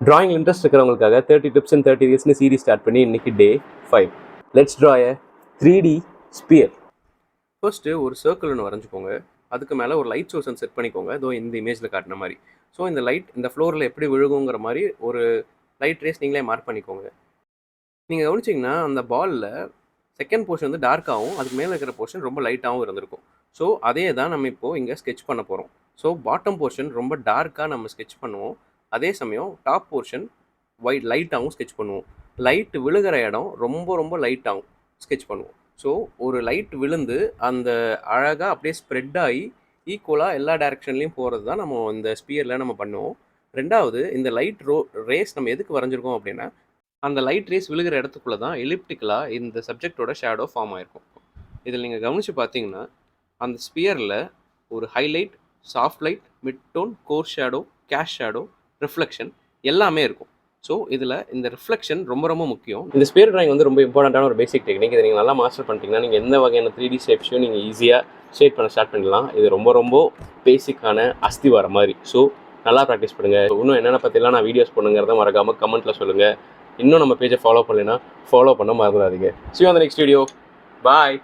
Drawing interest இருக்கிறவங்களுக்காக 30 tips in 30 டேஸ்னு series start பண்ணி இன்னைக்கு day 5. Let's draw a 3D sphere. First ஒரு சர்க்கிள் ஒன்று வரைஞ்சிக்கோங்க. அதுக்கு மேலே ஒரு லைட் சோர்ஸ் செட் பண்ணிக்கோங்க. இதோ இந்த இமேஜில் காட்டின மாதிரி. ஸோ இந்த லைட் இந்த ஃப்ளோரில் எப்படி விழுகுங்கிற மாதிரி ஒரு லைட் ரேஸ் நீங்களே மார்க் பண்ணிக்கோங்க. நீங்கள் கவனிச்சிங்கன்னா அந்த பாலில் செகண்ட் போர்ஷன் வந்து டார்க்காகவும் அதுக்கு மேலே இருக்கிற போர்ஷன் ரொம்ப லைட்டாகவும் இருந்திருக்கும். ஸோ அதே தான் நம்ம இப்போது இங்கே ஸ்கெட்ச் பண்ண போகிறோம். ஸோ பாட்டம் போர்ஷன் ரொம்ப டார்க்காக நம்ம ஸ்கெட்ச் பண்ணுவோம். அதே சமயம் டாப் போர்ஷன் லைட்டாகவும் ஸ்கெட்ச் பண்ணுவோம். லைட் விழுகிற இடம் ரொம்ப ரொம்ப லைட்டாகவும் ஸ்கெட்ச் பண்ணுவோம். ஸோ ஒரு லைட் விழுந்து அந்த அழகாக அப்படியே ஸ்ப்ரெட் ஆகி ஈக்குவலாக எல்லா டைரெக்ஷன்லேயும் போகிறது தான் நம்ம இந்த ஸ்பியரில் நம்ம பண்ணுவோம். ரெண்டாவது, இந்த லைட் ரேஸ் நம்ம எதுக்கு வரைஞ்சிருக்கோம் அப்படின்னா, அந்த லைட் ரேஸ் விழுகிற இடத்துக்குள்ளே தான் எலிப்டிக்கலாக இந்த சப்ஜெக்டோட ஷேடோ ஃபார்ம் ஆகிருக்கும். இதில் நீங்கள் கவனித்து பார்த்தீங்கன்னா அந்த ஸ்பியரில் ஒரு highlight, soft light, mid tone, core shadow, cast shadow, reflection எல்லாமே இருக்கும். ஸோ இதில் இந்த ரிஃப்ளெக்ஷன் ரொம்ப ரொம்ப முக்கியம். இந்த ஸ்பியர் டிராயிங் வந்து ரொம்ப இம்பார்ட்டண்ட்டான ஒரு பேசிக் டெக்னிக். இதை நீங்கள் நல்லா மாஸ்டர் பண்ணிட்டீங்கன்னா நீங்கள் எந்த வகையான 3D ஷேப்ஸையும் நீங்கள் ஈஸியாக ஷேட் பண்ண ஸ்டார்ட் பண்ணிடலாம். இது ரொம்ப ரொம்ப பேசிக்கான அஸ்திவாரம் மாதிரி. ஸோ நல்லா ப்ராக்டிஸ் பண்ணுங்கள். இன்னும் என்னென்ன பற்றிலாம் நான் வீடியோஸ் பண்ணுங்கிறத மறக்காமல் கமெண்ட்டில் சொல்லுங்கள். இன்னும் நம்ம பேஜை ஃபாலோ பண்ணலைன்னா ஃபாலோ பண்ண மறந்துடாதீங்க. See you on the next video. Bye.